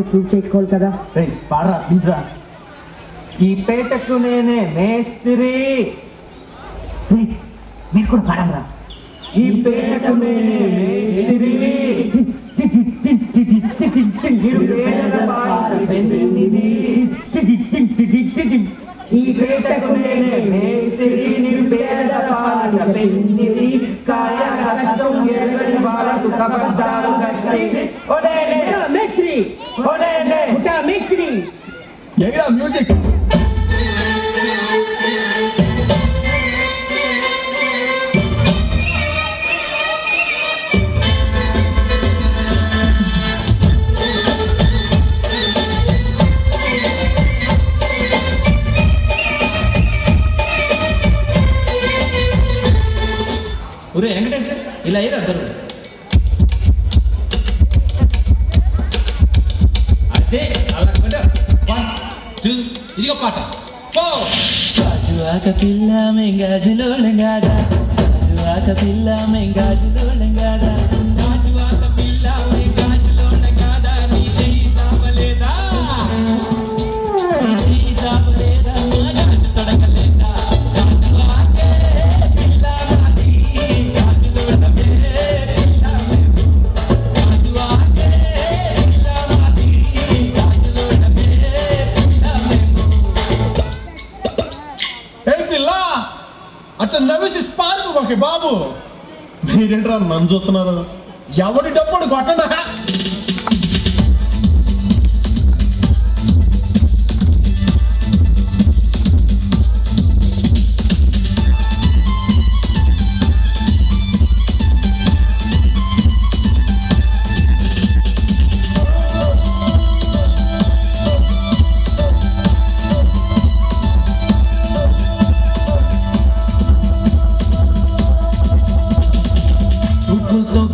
Prove చేసుకోవాలి కదా. పాడరా ప్లీజ్ రా. ఈ పేటకు నేనే మేస్త్రి. మీరు కూడా పాడంరా. ఈ పేటకు నేనే మేస్త్రి, నిరుపేదల బాట పెన్నిది. ఈ పేటకు నేనే మేస్త్రి, నిరుపేదల బాట పెన్నిది. కాయ కష్టం ఎరగని వాళ్ళకు కబడ్డారు గట్టి. ఓనేనే మేస్త్రి, ఓనేనే మేస్త్రి. ఏగా మ్యూజిక్. ఒరే వెంకటేష్ ఇలా అయ్యారు అద్దరు. అదే అలా 1 2 ఇదిగో పాట. గాజువాక పిల్ల మెంగాజులోళంగాదా, గాజువాక పిల్ల మెంగాజులోళంగాదా, గాజువాక పిల్ల మెంగాజులోళంగాదా. నీ చెయ్యి సాపలేదా, నీ సాపలేదా, గాజు తొడకలేదా. గాజువాకే పిల్ల నాది, గాజులోళమే పిల్ల మేము. గాజువాకే పిల్ల నాది, గాజులోళమే పిల్ల మేము. పిల్ల అట్లా నవ్వేసి పార్పు మాకి బాబు. మీరేంట్రా నన్ను చూస్తున్నారు? ఎవడి డప్పుడు కొట్టడా?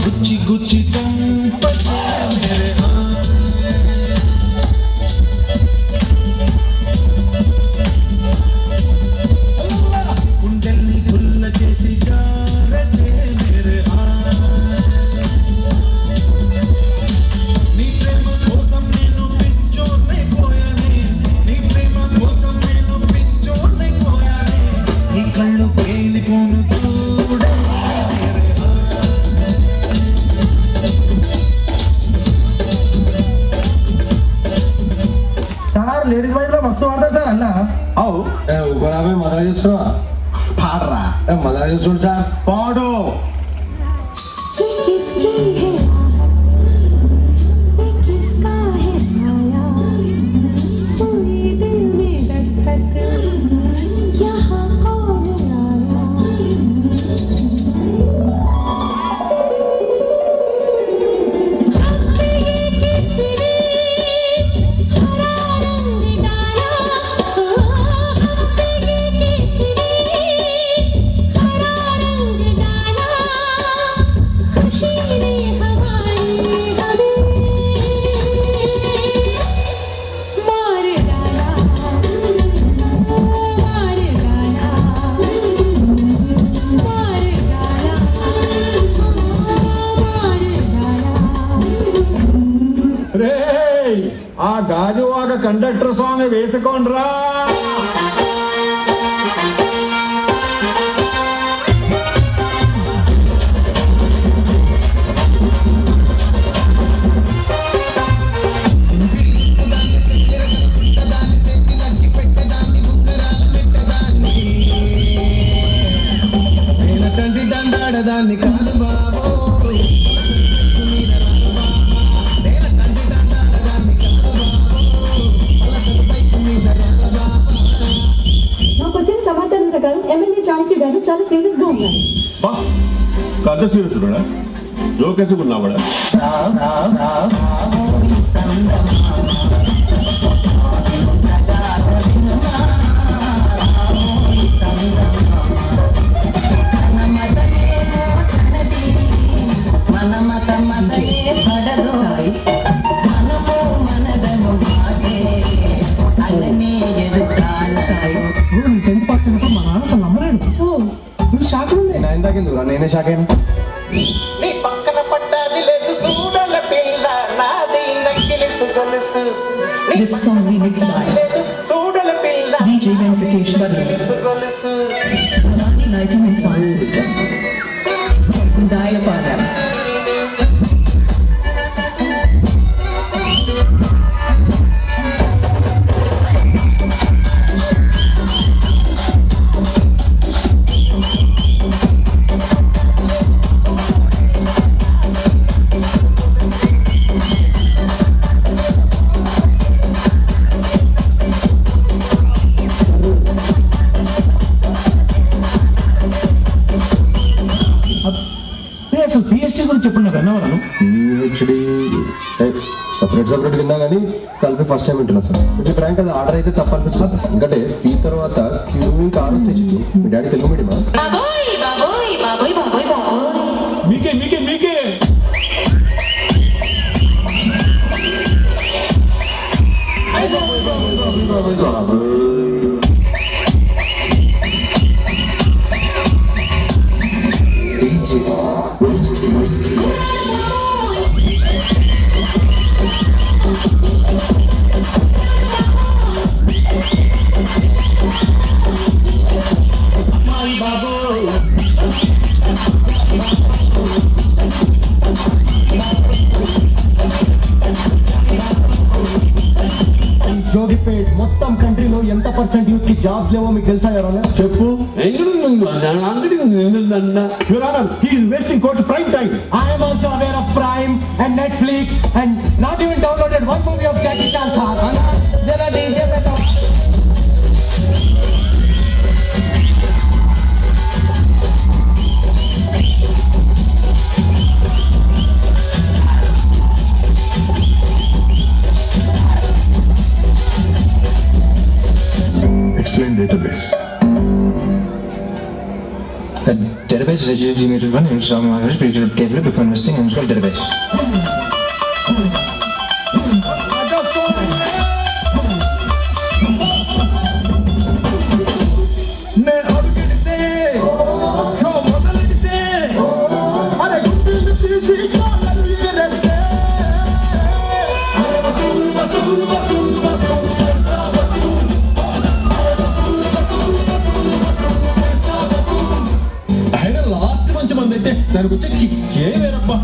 గుచ్చి గుచ్చి కుండల్ని ఫుల్ల చేసి నీ ప్రేమ కోసం నేను పిచ్చోనైపోయానే, నీ ప్రేమ కోసం నేను పిచ్చోనైపోయానే. నీ కళ్ళు పేలిపోను సార్. లేడీస్ బాయ్స్ లో మస్తు వాడతారు సార్ అన్న. అవు ఉగరామే మదా చేస్తున్నా. పాడరా. మదా చేస్తుండు సార్. పాడు. ఆ గాజువాక కండక్టర్ సాంగ్ వేసుకోండ్రా. దండాడదాన్ని కాదు బాబో, సమాచారం ప్రకారం ఎమ్మెల్యే జానకి గారు చాలా సీరియస్ గా ఉన్నారు. కథ సీరియస్ జోకేసి ఉన్నావాడా? నేనే షాక్ అయినా. నీ పక్కన పడ్డది లేదు చూడల పిల్ల నాది నక్కిలిసు గొలుసు. This song remixed by DJ Venkatesh Badru, Alani Lighting and Sound System, Dayapalam. అసలు పిహెచ్డి గురించి చెప్పండి నాకు అన్నవరాను. పిహెచ్డి సపరేట్ విన్నా కానీ కలిపి ఫస్ట్ టైం వింటున్నా సార్. కొంచెం ఫ్రాంక్ అది ఆర్డర్ అయితే తప్ప అనిపిస్తుంది సార్. ఎందుకంటే ఈ తర్వాత క్యూ ఇంకా ఆర్డర్ తెచ్చి మీ డాడీ తెలుగు మీడియమా? మీకే మీకే మీకే జోగిపేట్ మొత్తం కంట్రీలో ఎంత పర్సెంట్ యూత్ కి జాబ్స్ లేవో మీకు తెలుసా ఎవరన్నా? చెప్పు. Your Honor, he is wasting court's prime time. I am also aware of Prime and Netflix and not even downloaded one movie of Jackie Chan, sir. Explain database. A database is a GMT run in some respected table before investing in a database. ఆయన last మంచి మంది అయితే దానికి వచ్చే కిక్కే వేరబ్బా.